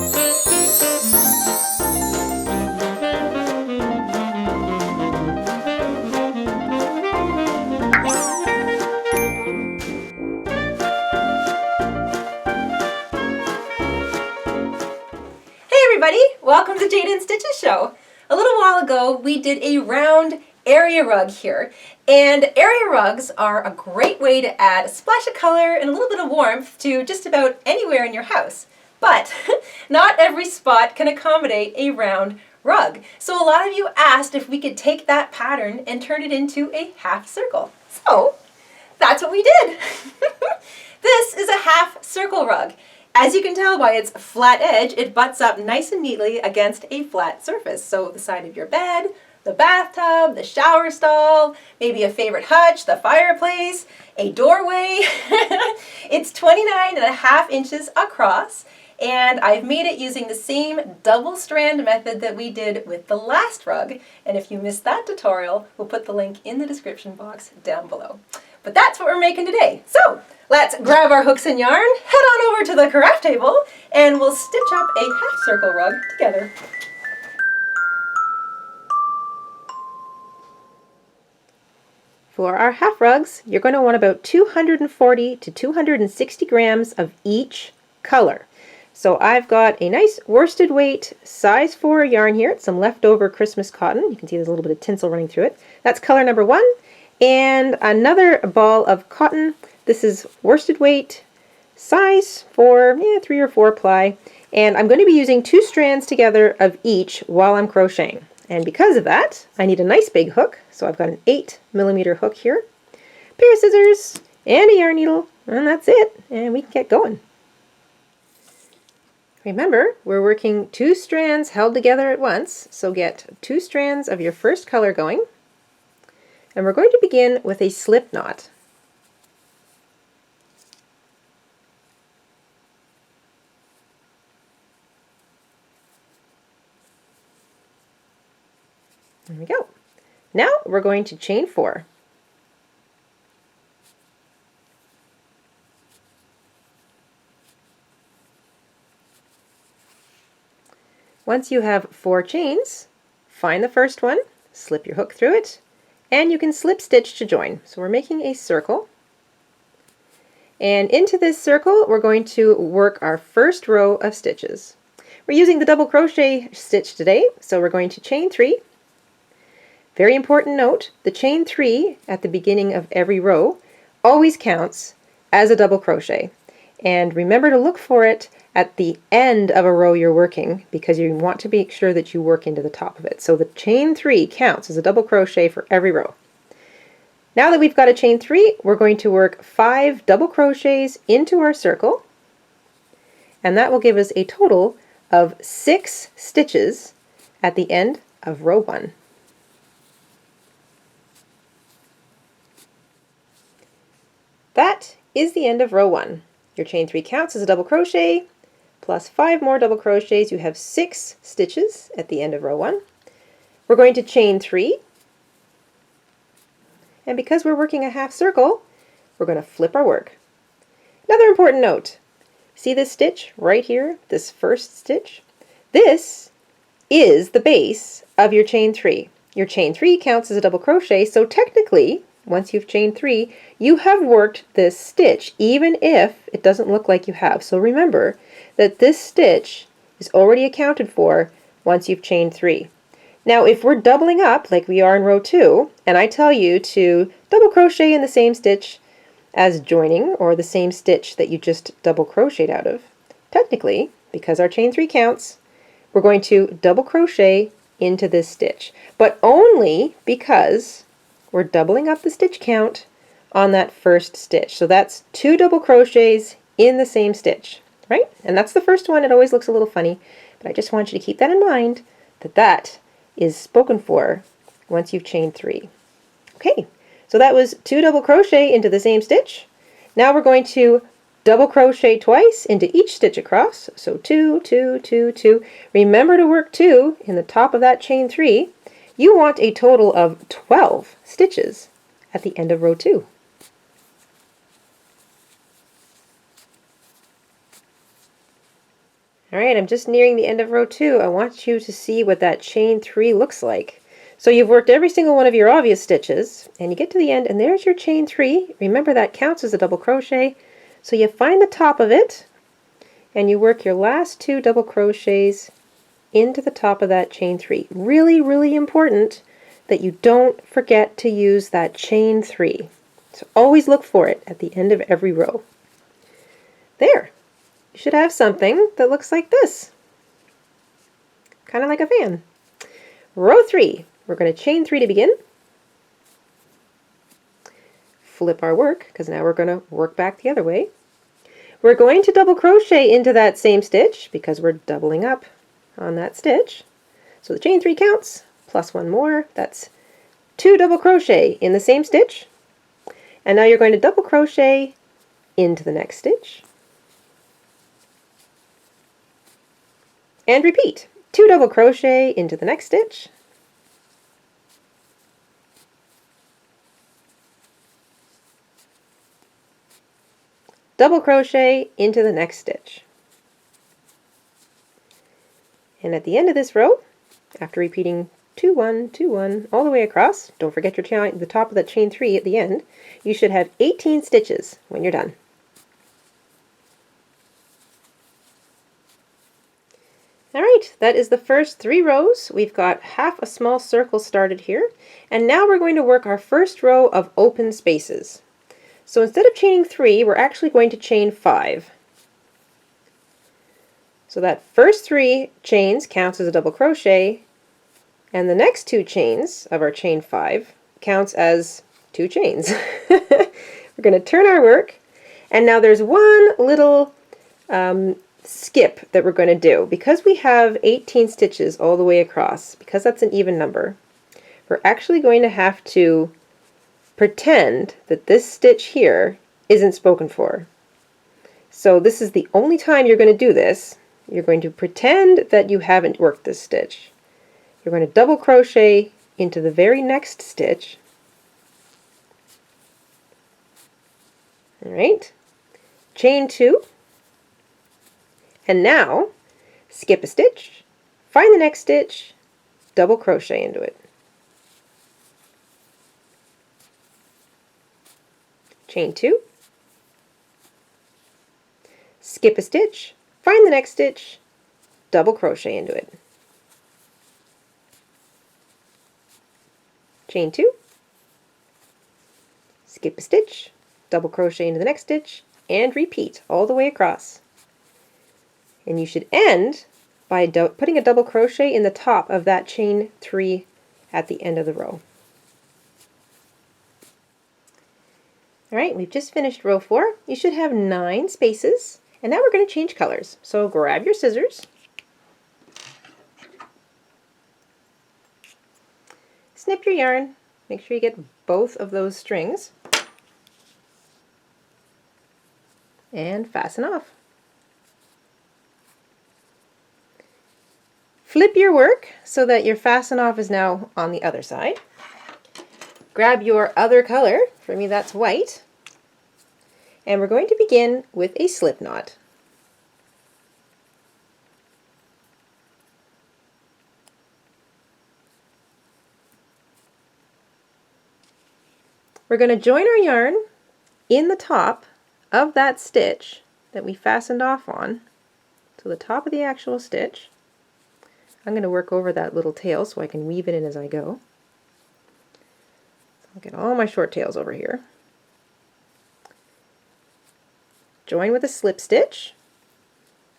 Everybody, welcome to Jayda InStitches show. A little while ago we did a round area rug here, and area rugs are a great way to add a splash of color and a little bit of warmth to just about anywhere in your house. But not every spot can accommodate a round rug. So a lot of you asked if we could take that pattern and turn it into a half circle. So that's what we did. This is a half circle rug. As you can tell by its flat edge, it butts up nice and neatly against a flat surface. So the side of your bed, the bathtub, the shower stall, maybe a favorite hutch, the fireplace, a doorway. It's 29.5 inches across, and I've made it using the same double strand method that we did with the last rug. And if you missed that tutorial, we'll put the link in the description box down below. But that's what we're making today. So let's grab our hooks and yarn, head on over to the craft table, and we'll stitch up a half circle rug together. For our half rugs, you're going to want about 240 to 260 grams of each color. So I've got a nice worsted weight size 4 yarn here. It's some leftover Christmas cotton. You can see there's a little bit of tinsel running through it. That's color number 1. And another ball of cotton. This is worsted weight size for 3 or 4 ply. And I'm going to be using 2 strands together of each while I'm crocheting. And because of that, I need a nice big hook. So I've got an 8mm hook here, a pair of scissors, and a yarn needle, and that's it. And we can get going. Remember, we're working 2 strands held together at once. So get 2 strands of your first color going. And we're going to begin with a slip knot. There we go. Now we're going to chain 4. Once you have 4 chains, find the first one, slip your hook through it, and you can slip stitch to join. So we're making a circle. And into this circle, we're going to work our first row of stitches. We're using the double crochet stitch today, so we're going to chain 3. Very important note, the chain 3 at the beginning of every row always counts as a double crochet. And remember to look for it at the end of a row you're working, because you want to make sure that you work into the top of it. So the chain 3 counts as a double crochet for every row. Now that we've got a chain 3, we're going to work 5 double crochets into our circle, and that will give us a total of 6 stitches at the end of row 1. That is the end of row 1. Your chain 3 counts as a double crochet, plus 5 more double crochets. You have 6 stitches at the end of row 1. We're going to chain 3, and because we're working a half circle, we're going to flip our work. Another important note, see this stitch right here, this first stitch? This is the base of your chain 3. Your chain 3 counts as a double crochet, so technically, once you've chained 3, you have worked this stitch, even if it doesn't look like you have. So remember that this stitch is already accounted for once you've chained 3. Now, if we're doubling up, like we are in row 2, and I tell you to double crochet in the same stitch as joining, or the same stitch that you just double crocheted out of, technically, because our chain 3 counts, we're going to double crochet into this stitch, but only because we're doubling up the stitch count on that first stitch. So that's 2 double crochets in the same stitch, right? And that's the first one. It always looks a little funny, but I just want you to keep that in mind, that that is spoken for once you've chained 3. Okay, so that was 2 double crochet into the same stitch. Now we're going to double crochet twice into each stitch across. So 2, 2, 2, 2. Remember to work 2 in the top of that chain 3. You want a total of 12 stitches at the end of row 2. All right, I'm just nearing the end of row 2. I want you to see what that chain 3 looks like. So you've worked every single one of your obvious stitches, and you get to the end, and there's your chain 3. Remember, that counts as a double crochet. So you find the top of it, and you work your last 2 double crochets into the top of that chain 3. Really, really important that you don't forget to use that chain 3. So always look for it at the end of every row. There. You should have something that looks like this. Kind of like a fan. Row 3. We're going to chain 3 to begin. Flip our work, because now we're going to work back the other way. We're going to double crochet into that same stitch because we're doubling up on that stitch. So the chain 3 counts, plus 1 more. That's 2 double crochet in the same stitch. And now you're going to double crochet into the next stitch. And repeat. 2 double crochet into the next stitch. Double crochet into the next stitch. And at the end of this row, after repeating 2, 1, 2, 1 all the way across, don't forget the top of that chain 3 at the end, you should have 18 stitches when you're done. Alright, that is the first 3 rows. We've got half a small circle started here, and now we're going to work our first row of open spaces. So instead of chaining 3, we're actually going to chain 5. So that first 3 chains counts as a double crochet, and the next 2 chains of our chain 5 counts as 2 chains. We're going to turn our work, and now there's one little skip that we're going to do. Because we have 18 stitches all the way across, because that's an even number, we're actually going to have to pretend that this stitch here isn't spoken for. So this is the only time you're going to do this. You're going to pretend that you haven't worked this stitch. You're going to double crochet into the very next stitch. Alright, chain 2, and now skip a stitch, find the next stitch, double crochet into it. Chain 2, skip a stitch, find the next stitch, double crochet into it. Chain 2, skip a stitch, double crochet into the next stitch, and repeat all the way across. And you should end by putting a double crochet in the top of that chain 3 at the end of the row. Alright, we've just finished row 4. You should have 9 spaces, and now we're going to change colors. So grab your scissors, snip your yarn, make sure you get both of those strings, and fasten off. Flip your work so that your fasten off is now on the other side. Grab your other color, for me that's white, and we're going to begin with a slip knot. We're going to join our yarn in the top of that stitch that we fastened off on, so the top of the actual stitch. I'm going to work over that little tail so I can weave it in as I go. I'll get all my short tails over here. Join with a slip stitch,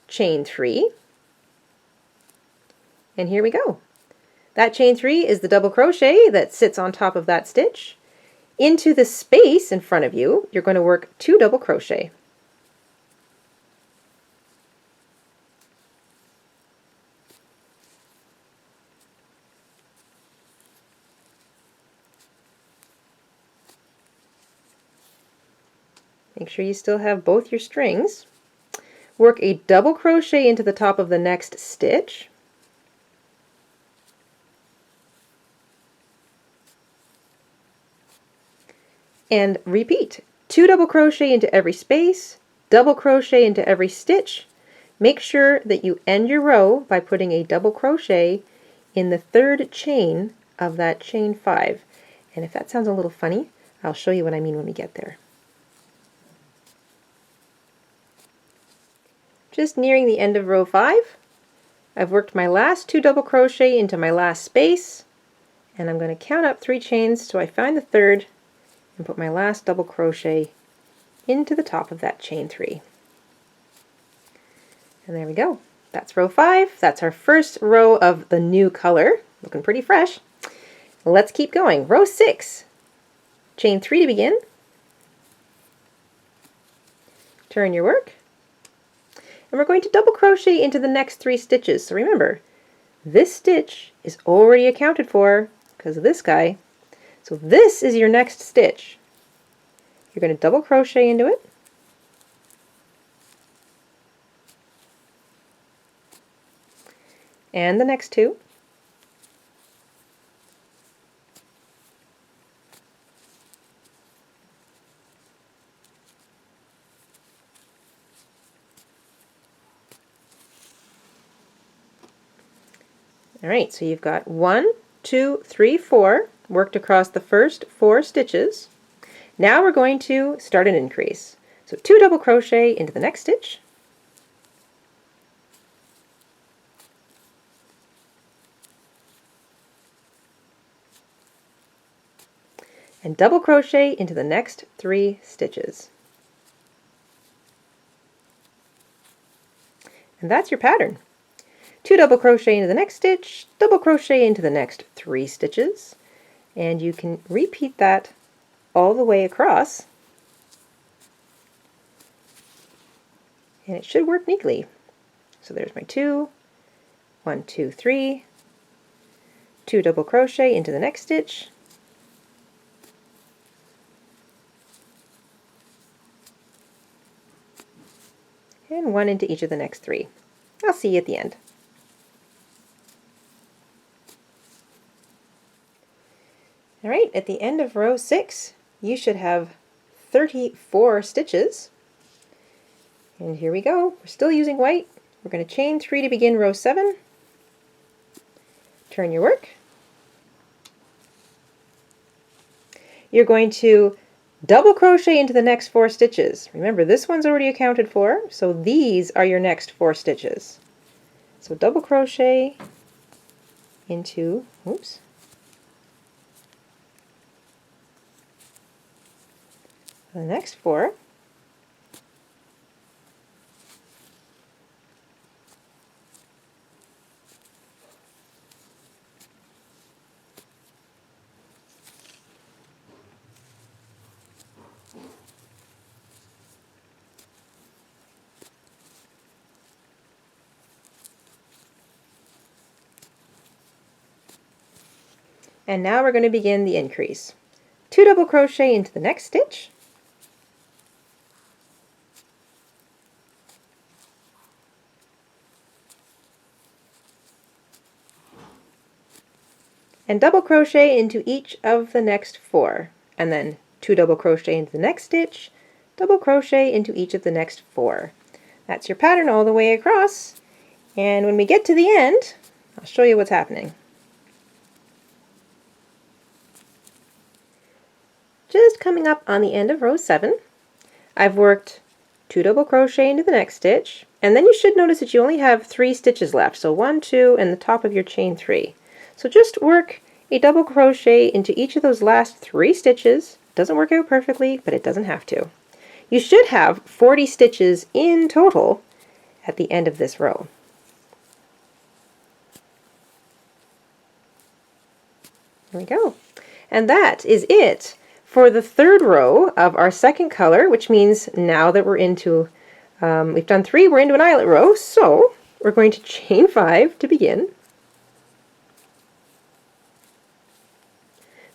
chain 3, and here we go. That chain 3 is the double crochet that sits on top of that stitch. Into the space in front of you, you're going to work 2 double crochet. Make sure you still have both your strings. Work a double crochet into the top of the next stitch. And repeat. 2 double crochet into every space, double crochet into every stitch, make sure that you end your row by putting a double crochet in the third chain of that chain 5. And if that sounds a little funny, I'll show you what I mean when we get there. Just nearing the end of row 5, I've worked my last 2 double crochet into my last space, and I'm going to count up 3 chains so I find the third and put my last double crochet into the top of that chain 3. And there we go. That's row 5. That's our first row of the new color. Looking pretty fresh. Let's keep going. Row 6. Chain 3 to begin. Turn your work. And we're going to double crochet into the next 3 stitches. So remember, this stitch is already accounted for because of this guy. So this is your next stitch. You're going to double crochet into it. And the next 2. All right, so you've got 1, 2, 3, 4 worked across the first 4 stitches. Now we're going to start an increase. So 2 double crochet into the next stitch. And double crochet into the next 3 stitches. And that's your pattern. 2 double crochet into the next stitch, double crochet into the next 3 stitches, and you can repeat that all the way across, and it should work neatly. So there's my 2, 1, 2, 3, 2 double crochet into the next stitch, and 1 into each of the next 3. I'll see you at the end. All right, at the end of row 6, you should have 34 stitches. And here we go. We're still using white. We're going to chain 3 to begin row 7. Turn your work. You're going to double crochet into the next 4 stitches. Remember, this one's already accounted for, so these are your next 4 stitches. So double crochet into, oops, the next 4, and now we're going to begin the increase. 2 double crochet into the next stitch, and double crochet into each of the next 4, and then 2 double crochet into the next stitch, double crochet into each of the next 4. That's your pattern all the way across, and when we get to the end, I'll show you what's happening. Just coming up on the end of row 7, I've worked 2 double crochet into the next stitch, and then you should notice that you only have 3 stitches left, so 1, 2, and the top of your chain 3. So just work a double crochet into each of those last 3 stitches. It doesn't work out perfectly, but it doesn't have to. You should have 40 stitches in total at the end of this row. There we go. And that is it for the 3rd row of our 2nd color, which means now that we're into, we've done 3, we're into an eyelet row, so we're going to chain 5 to begin.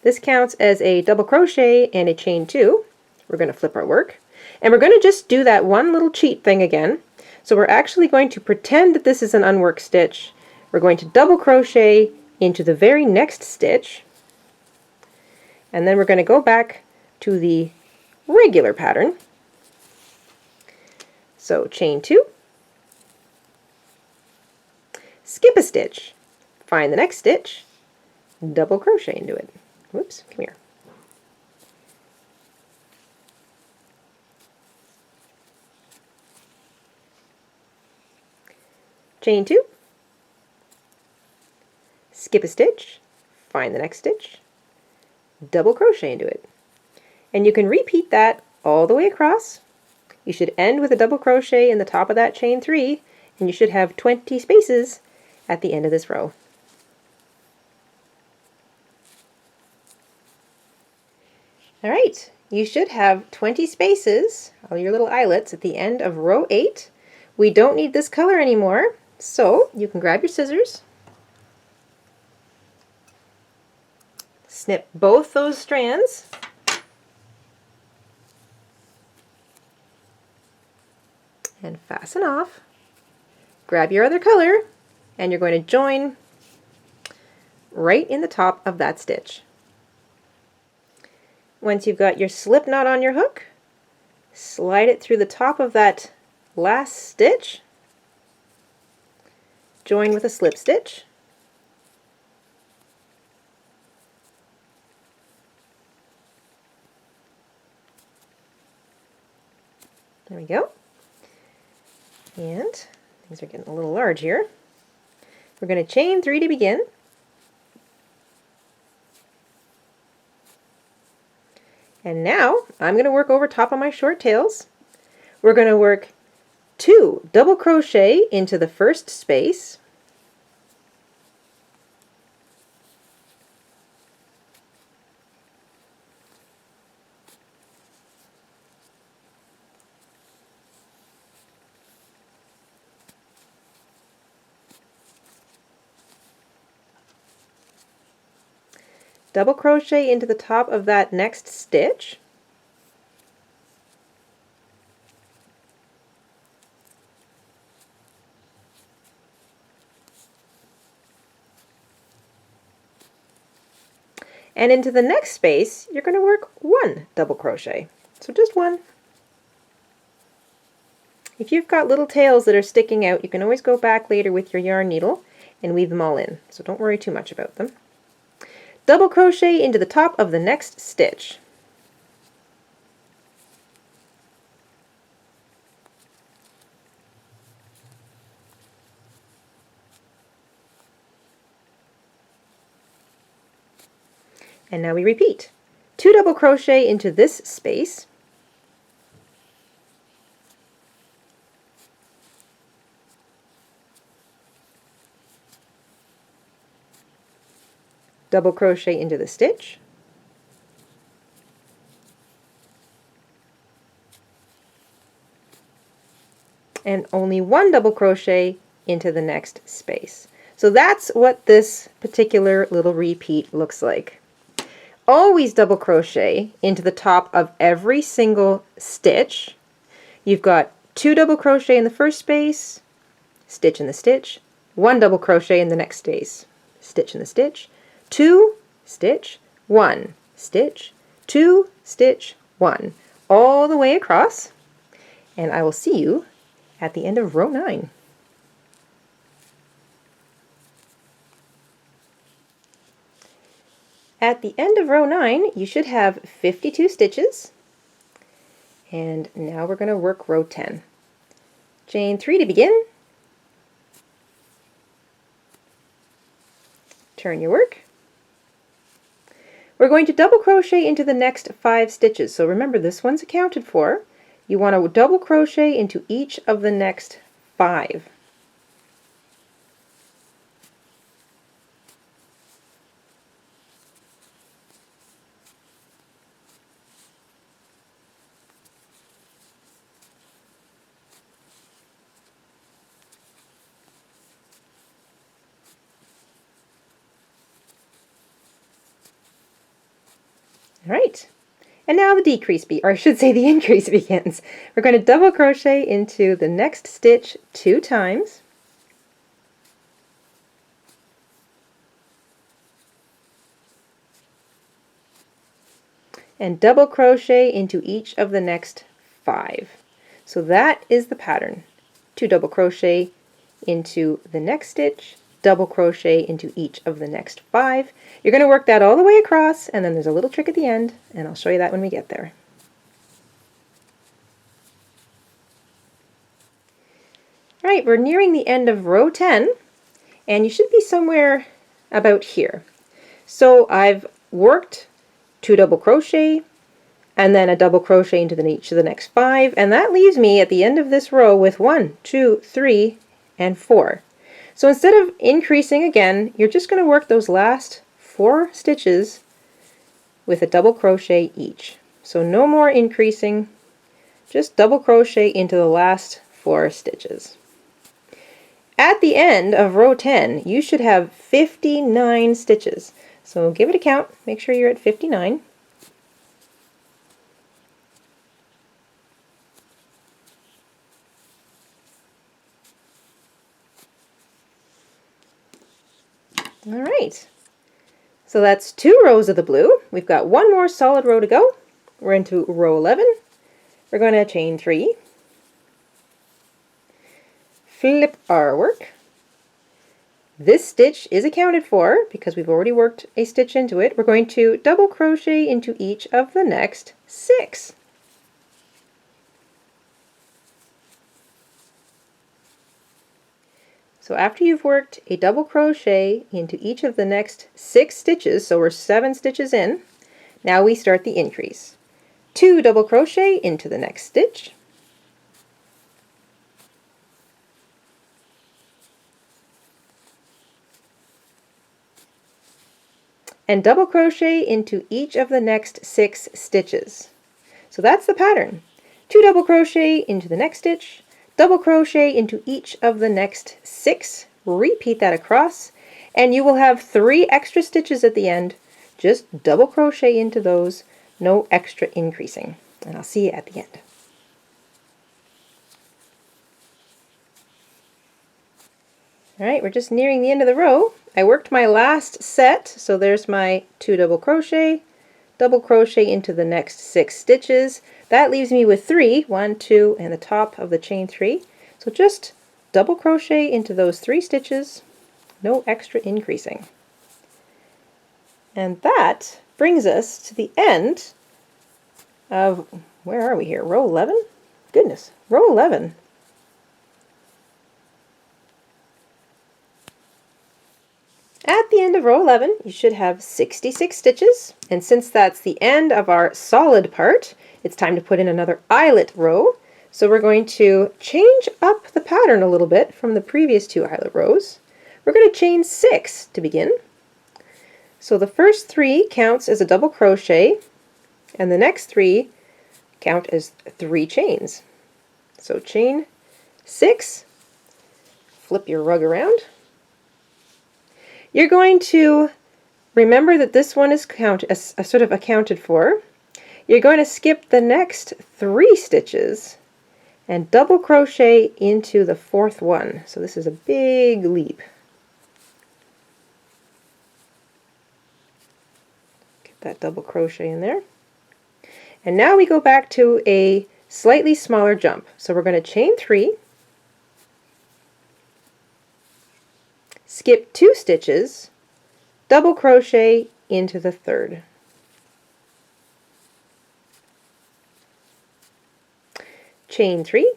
This counts as a double crochet and a chain 2. We're going to flip our work. And we're going to just do that one little cheat thing again. So we're actually going to pretend that this is an unworked stitch. We're going to double crochet into the very next stitch. And then we're going to go back to the regular pattern. So chain 2. skip a stitch, find the next stitch, double crochet into it. Whoops, come here. Chain 2, skip a stitch, find the next stitch, double crochet into it. And you can repeat that all the way across. You should end with a double crochet in the top of that chain 3, and you should have 20 spaces at the end of this row. Alright, you should have 20 spaces, all your little eyelets, at the end of row 8. We don't need this color anymore, so you can grab your scissors, snip both those strands, and fasten off. Grab your other color, and you're going to join right in the top of that stitch. Once you've got your slip knot on your hook, slide it through the top of that last stitch, join with a slip stitch, there we go, and things are getting a little large here. We're going to chain 3 to begin, and now I'm going to work over top of my short tails. We're going to work 2 double crochet into the first space, double crochet into the top of that next stitch, and into the next space you're going to work 1 double crochet, so just 1. If you've got little tails that are sticking out, you can always go back later with your yarn needle and weave them all in, so don't worry too much about them. Double crochet into the top of the next stitch, and now we repeat. 2 double crochet into this space, double crochet into the stitch, and only 1 double crochet into the next space. So that's what this particular little repeat looks like. Always double crochet into the top of every single stitch. You've got 2 double crochet in the first space, stitch in the stitch, 1 double crochet in the next space, stitch in the stitch, 2, stitch, 1, stitch, 2, stitch, 1, all the way across, and I will see you at the end of row 9. At the end of row 9 you should have 52 stitches, and now we're going to work row 10. Chain 3 to begin, turn your work. We're going to double crochet into the next 5 stitches, so remember this one's accounted for. You want to double crochet into each of the next 5. All right, and now the decrease, or I should say the increase begins. We're going to double crochet into the next stitch 2 times, and double crochet into each of the next 5. So that is the pattern. 2 double crochet into the next stitch, double crochet into each of the next 5. You're going to work that all the way across, and then there's a little trick at the end, and I'll show you that when we get there. All right, we're nearing the end of row 10, and you should be somewhere about here. So I've worked 2 double crochet, and then a double crochet into each of the next 5, and that leaves me at the end of this row with 1, 2, 3, and 4. So instead of increasing again, you're just going to work those last 4 stitches with a double crochet each. So no more increasing, just double crochet into the last 4 stitches. At the end of row 10, you should have 59 stitches. So give it a count, make sure you're at 59. All right, so that's 2 rows of the blue. We've got 1 more solid row to go. We're into row 11. We're going to chain 3, flip our work. This stitch is accounted for because we've already worked a stitch into it. We're going to double crochet into each of the next 6. So after you've worked a double crochet into each of the next 6 stitches, so we're 7 stitches in, now we start the increase. 2 double crochet into the next stitch, and double crochet into each of the next 6 stitches. So that's the pattern. 2 double crochet into the next stitch, double crochet into each of the next 6, repeat that across, and you will have 3 extra stitches at the end. Just double crochet into those, no extra increasing. And I'll see you at the end. All right, we're just nearing the end of the row. I worked my last set, so there's my 2 double crochet into the next 6 stitches. That leaves me with 3, 1, 2, and the top of the chain 3. So just double crochet into those 3 stitches, no extra increasing. And that brings us to the end of, where are we here, row 11? Goodness, row 11. At the end of row 11, you should have 66 stitches, and since that's the end of our solid part, it's time to put in another eyelet row. So we're going to change up the pattern a little bit from the previous 2 eyelet rows. We're going to chain 6 to begin. So the first 3 counts as a double crochet, and the next 3 count as 3 chains. So chain 6, flip your rug around. You're going to remember that this one is sort of accounted for. You're going to skip the next 3 stitches and double crochet into the 4th one. So this is a big leap. Get that double crochet in there. And now we go back to a slightly smaller jump. So we're going to chain 3, skip 2 stitches, double crochet into the 3rd. Chain 3,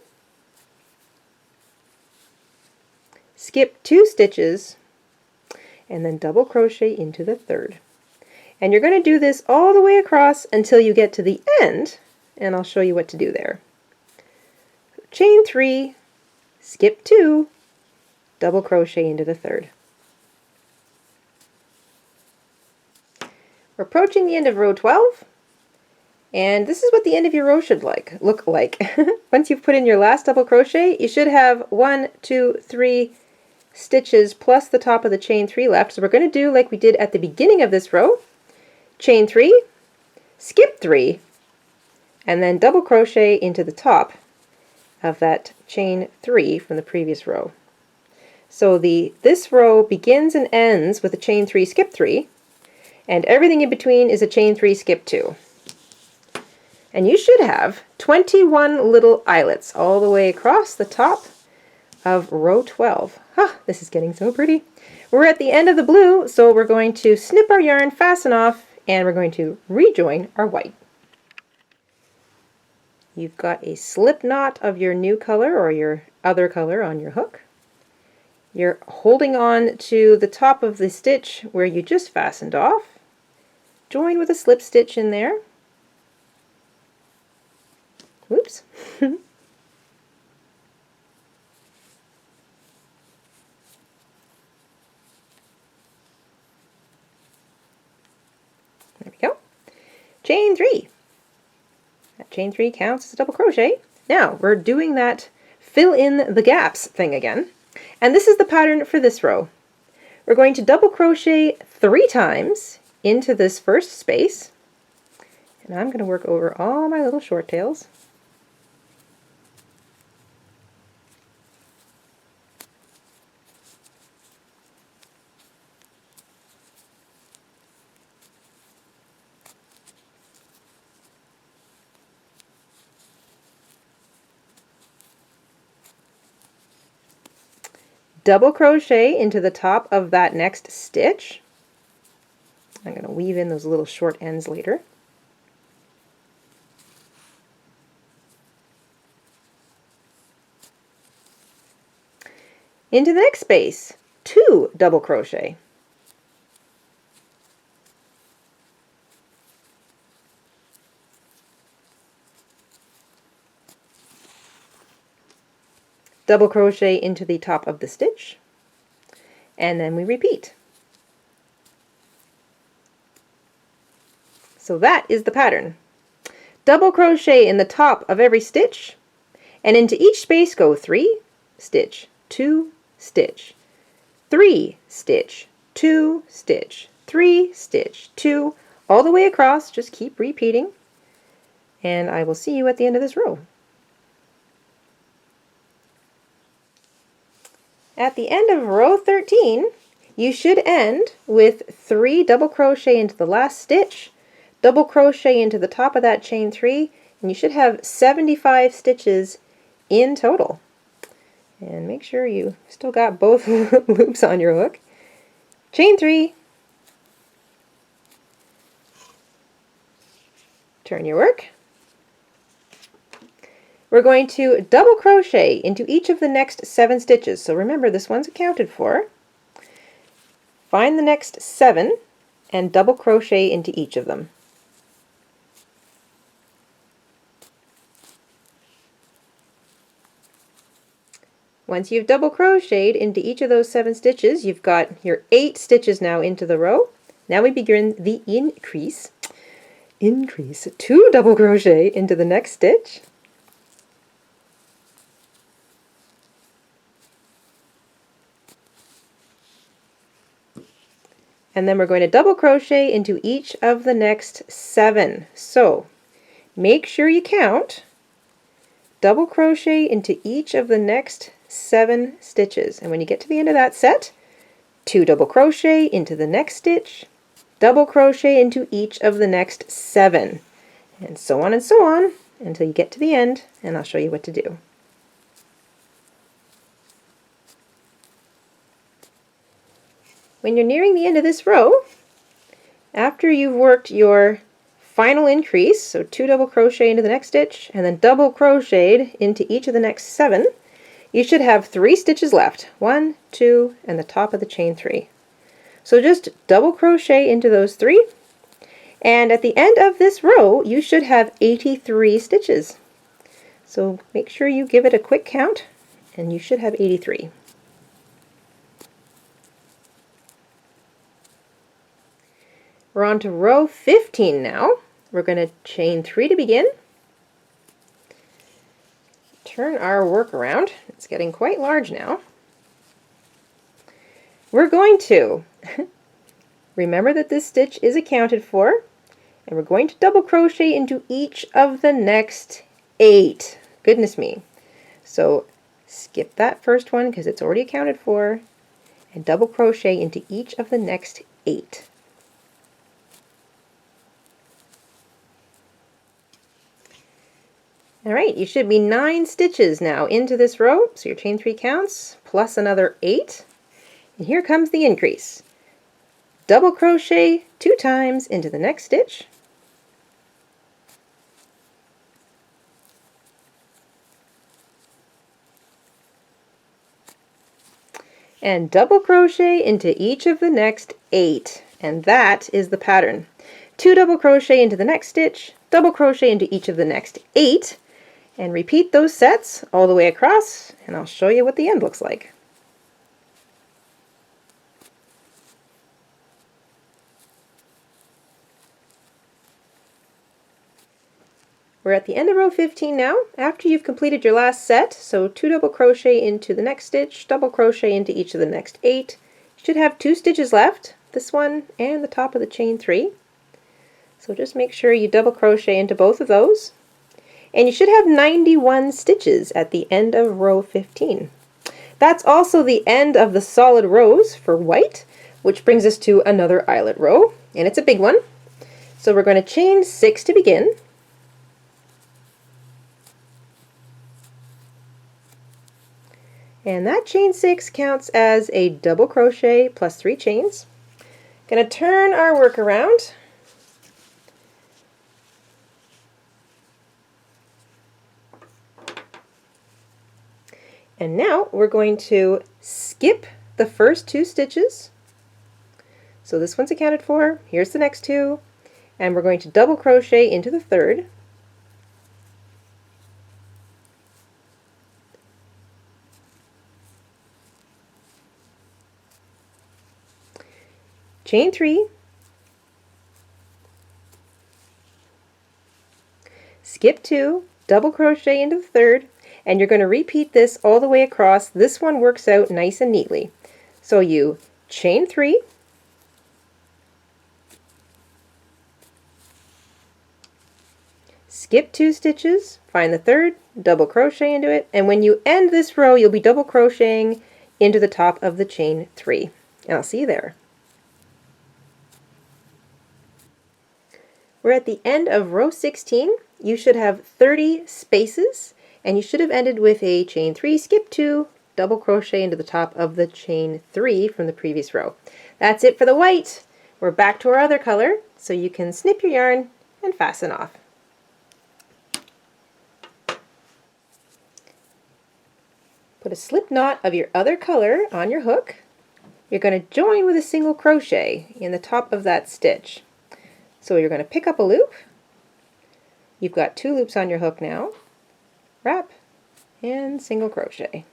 skip 2 stitches, and then double crochet into the 3rd. And you're going to do this all the way across until you get to the end, and I'll show you what to do there. Chain 3, skip 2, double crochet into the 3rd. We're approaching the end of row 12, and this is what the end of your row should look like. Once you've put in your last double crochet, you should have 1, 2, 3 stitches plus the top of the chain 3 left. So we're going to do like we did at the beginning of this row. Chain 3, skip 3, and then double crochet into the top of that chain 3 from the previous row. So this row begins and ends with a chain 3, skip 3, and everything in between is a chain 3, skip 2. And you should have 21 little eyelets all the way across the top of row 12. Ah, this is getting so pretty. We're at the end of the blue, so we're going to snip our yarn, fasten off, and we're going to rejoin our white. You've got a slip knot of your new color or your other color on your hook. You're holding on to the top of the stitch where you just fastened off. Join with a slip stitch in there. Whoops. There we go. Chain 3. That chain 3 counts as a double crochet. Now we're doing that fill in the gaps thing again. And this is the pattern for this row. We're going to double crochet 3 times into this first space. And I'm going to work over all my little short tails. Double crochet into the top of that next stitch. I'm going to weave in those little short ends later. Into the next space, 2 double crochet. Double crochet into the top of the stitch, and then we repeat. So that is the pattern. Double crochet in the top of every stitch, and into each space go 3 stitch, 2 stitch, 3 stitch, 2 stitch, 3 stitch, 2, all the way across. Just keep repeating, and I will see you at the end of this row. At the end of row 13, you should end with 3 double crochet into the last stitch, double crochet into the top of that chain 3, and you should have 75 stitches in total. And make sure you still got both loops on your hook. Chain 3, turn your work. We're going to double crochet into each of the next 7 stitches. So remember, this one's accounted for. Find the next 7 and double crochet into each of them. Once you've double crocheted into each of those 7 stitches, you've got your 8 stitches now into the row. Now we begin the increase. 2 double crochet into the next stitch. And then we're going to double crochet into each of the next 7. So make sure you count. Double crochet into each of the next 7 stitches. And when you get to the end of that set, 2 double crochet into the next stitch, double crochet into each of the next 7, and so on until you get to the end, and I'll show you what to do. When you're nearing the end of this row, after you've worked your final increase, so 2 double crochet into the next stitch, and then double crocheted into each of the next 7, you should have 3 stitches left. 1, 2, and the top of the chain 3. So just double crochet into those 3, and at the end of this row, you should have 83 stitches. So make sure you give it a quick count, and you should have 83. We're on to row 15 now. We're going to chain 3 to begin. Turn our work around. It's getting quite large now. We're going to remember that this stitch is accounted for, and we're going to double crochet into each of the next 8. Goodness me. So skip that first one because it's already accounted for, and double crochet into each of the next 8. All right, you should be 9 stitches now into this row, so your chain 3 counts, plus another 8. And here comes the increase. Double crochet 2 times into the next stitch. And double crochet into each of the next 8. And that is the pattern. 2 double crochet into the next stitch, double crochet into each of the next 8, and repeat those sets all the way across, and I'll show you what the end looks like. We're at the end of row 15 now. After you've completed your last set, so 2 double crochet into the next stitch, double crochet into each of the next 8. You should have 2 stitches left, this one and the top of the chain 3. So just make sure you double crochet into both of those. And you should have 91 stitches at the end of row 15. That's also the end of the solid rows for white, which brings us to another eyelet row, and it's a big one. So we're going to chain 6 to begin. And that chain 6 counts as a double crochet plus 3 chains. Going to turn our work around. And now we're going to skip the first 2 stitches. So this one's accounted for, here's the next 2, and we're going to double crochet into the 3rd. Chain 3, skip 2, double crochet into the 3rd, and you're going to repeat this all the way across. This one works out nice and neatly. So you chain 3, skip 2 stitches, find the 3rd, double crochet into it, and when you end this row you'll be double crocheting into the top of the chain 3. And I'll see you there. We're at the end of row 16. You should have 30 spaces, and you should have ended with a chain 3, skip 2, double crochet into the top of the chain 3 from the previous row. That's it for the white. We're back to our other color, so you can snip your yarn and fasten off. Put a slip knot of your other color on your hook. You're going to join with a single crochet in the top of that stitch. So you're going to pick up a loop. You've got 2 loops on your hook now. Wrap and single crochet.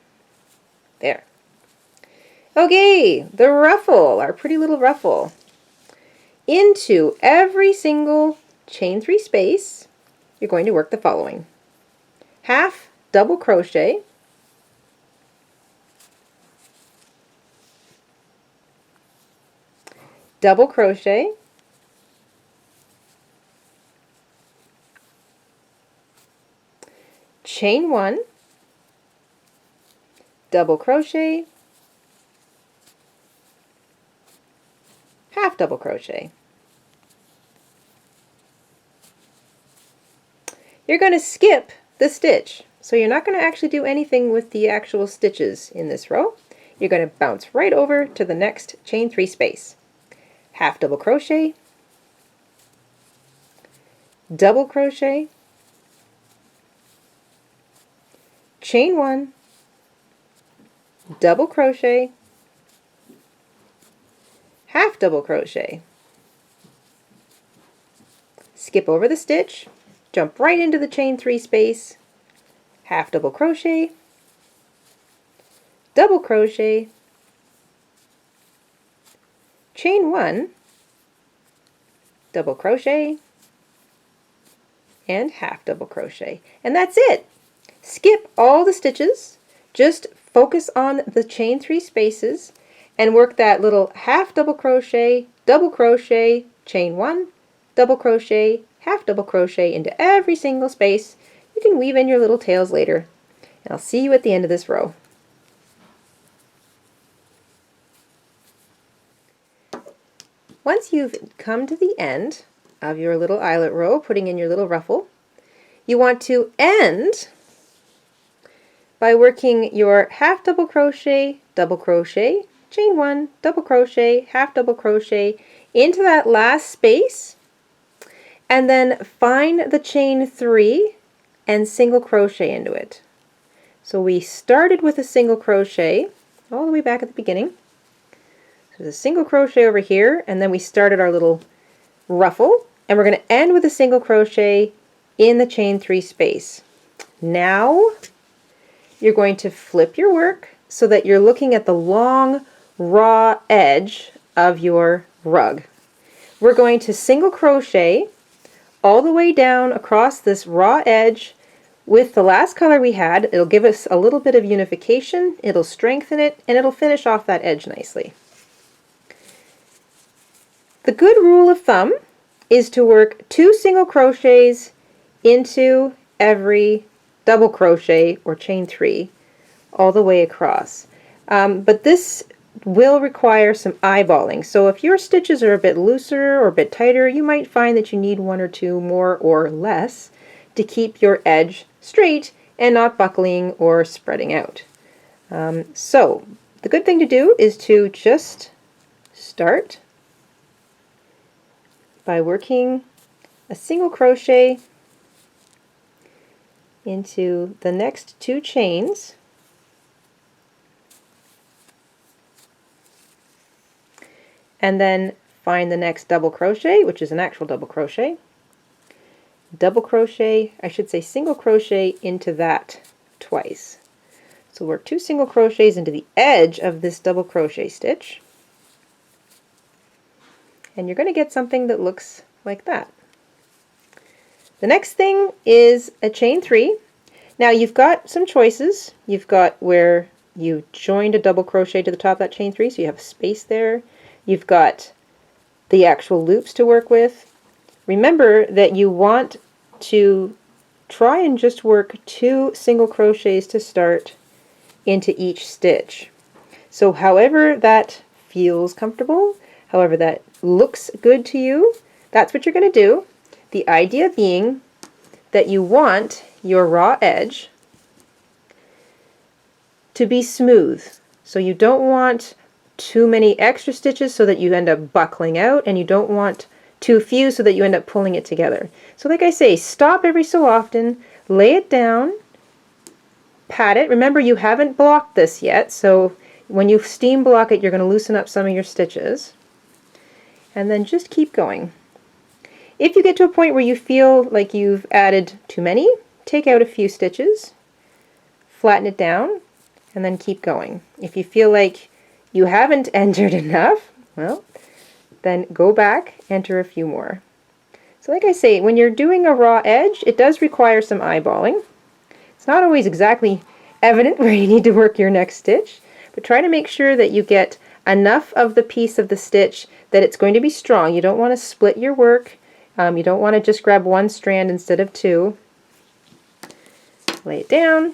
There. Okay, the ruffle, our pretty little ruffle. Into every single chain 3 space, you're going to work the following. Half double crochet, double crochet, chain 1, double crochet, half double crochet. You're going to skip the stitch, so you're not going to actually do anything with the actual stitches in this row. You're going to bounce right over to the next chain 3 space. Half double crochet, double crochet, chain 1, double crochet, half double crochet. Skip over the stitch, jump right into the chain 3 space, half double crochet, double crochet, chain 1, double crochet, and half double crochet. And that's it. Skip all the stitches, just focus on the chain 3 spaces and work that little half double crochet, chain 1, double crochet, half double crochet into every single space. You can weave in your little tails later. And I'll see you at the end of this row. Once you've come to the end of your little eyelet row, putting in your little ruffle, You want to end by working your half double crochet, chain 1, double crochet, half double crochet into that last space, and then find the chain 3 and single crochet into it. So we started with a single crochet all the way back at the beginning. So there's a single crochet over here, and then we started our little ruffle, and we're going to end with a single crochet in the chain 3 space. Now you're going to flip your work so that you're looking at the long raw edge of your rug. We're going to single crochet all the way down across this raw edge with the last color we had. It'll give us a little bit of unification, it'll strengthen it, and it'll finish off that edge nicely. The good rule of thumb is to work 2 single crochets into every double crochet or chain 3 all the way across. But this will require some eyeballing. So if your stitches are a bit looser or a bit tighter, you might find that you need 1 or 2 more or less to keep your edge straight and not buckling or spreading out. So the good thing to do is to just start by working a single crochet into the next 2 chains, and then find the next double crochet, which is an actual double crochet, single crochet into that twice. So work 2 single crochets into the edge of this double crochet stitch, and you're going to get something that looks like that. The next thing is a chain 3. Now you've got some choices. You've got where you joined a double crochet to the top of that chain 3, so you have space there. You've got the actual loops to work with. Remember that you want to try and just work 2 single crochets to start into each stitch. So however that feels comfortable, however that looks good to you, that's what you're going to do. The idea being that you want your raw edge to be smooth. So you don't want too many extra stitches so that you end up buckling out, and you don't want too few so that you end up pulling it together. So like I say, stop every so often, lay it down, pat it. Remember, you haven't blocked this yet, so when you steam block it, you're going to loosen up some of your stitches. And then just keep going. If you get to a point where you feel like you've added too many, take out a few stitches, flatten it down, and then keep going. If you feel like you haven't entered enough, well, then go back, enter a few more. So like I say, when you're doing a raw edge, it does require some eyeballing. It's not always exactly evident where you need to work your next stitch, but try to make sure that you get enough of the piece of the stitch that it's going to be strong. You don't want to split your work. You don't want to just grab 1 strand instead of 2. Lay it down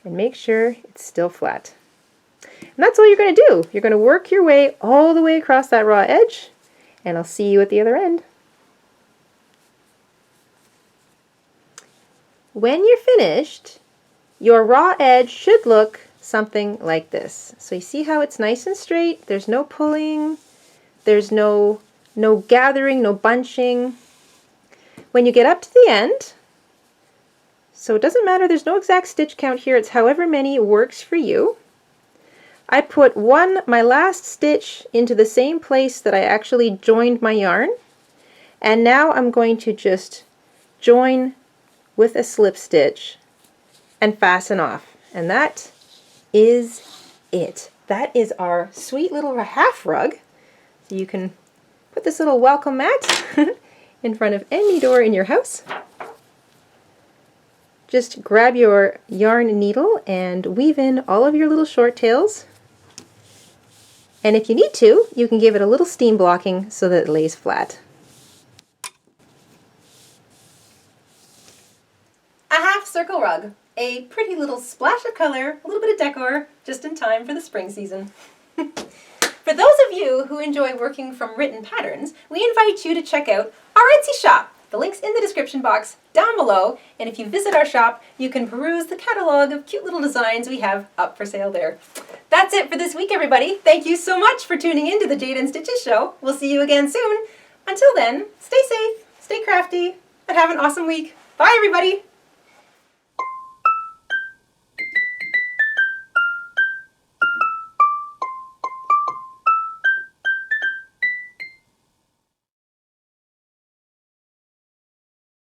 and make sure it's still flat. And that's all you're going to do. You're going to work your way all the way across that raw edge, and I'll see you at the other end. When you're finished, your raw edge should look something like this. So you see how it's nice and straight, there's no pulling, there's no gathering, no bunching. When you get up to the end, so it doesn't matter, there's no exact stitch count here, it's however many works for you. I put my last stitch into the same place that I actually joined my yarn, and now I'm going to just join with a slip stitch and fasten off, and that is it. That is our sweet little half rug. So you can put this little welcome mat in front of any door in your house. Just grab your yarn needle and weave in all of your little short tails. And if you need to, you can give it a little steam blocking so that it lays flat. A half circle rug. A pretty little splash of color, a little bit of decor, just in time for the spring season. For those of you who enjoy working from written patterns, we invite you to check out our Etsy shop. The link's in the description box down below, and if you visit our shop, you can peruse the catalog of cute little designs we have up for sale there. That's it for this week, everybody. Thank you so much for tuning in to the Jayda InStitches show. We'll see you again soon. Until then, stay safe, stay crafty, and have an awesome week. Bye, everybody!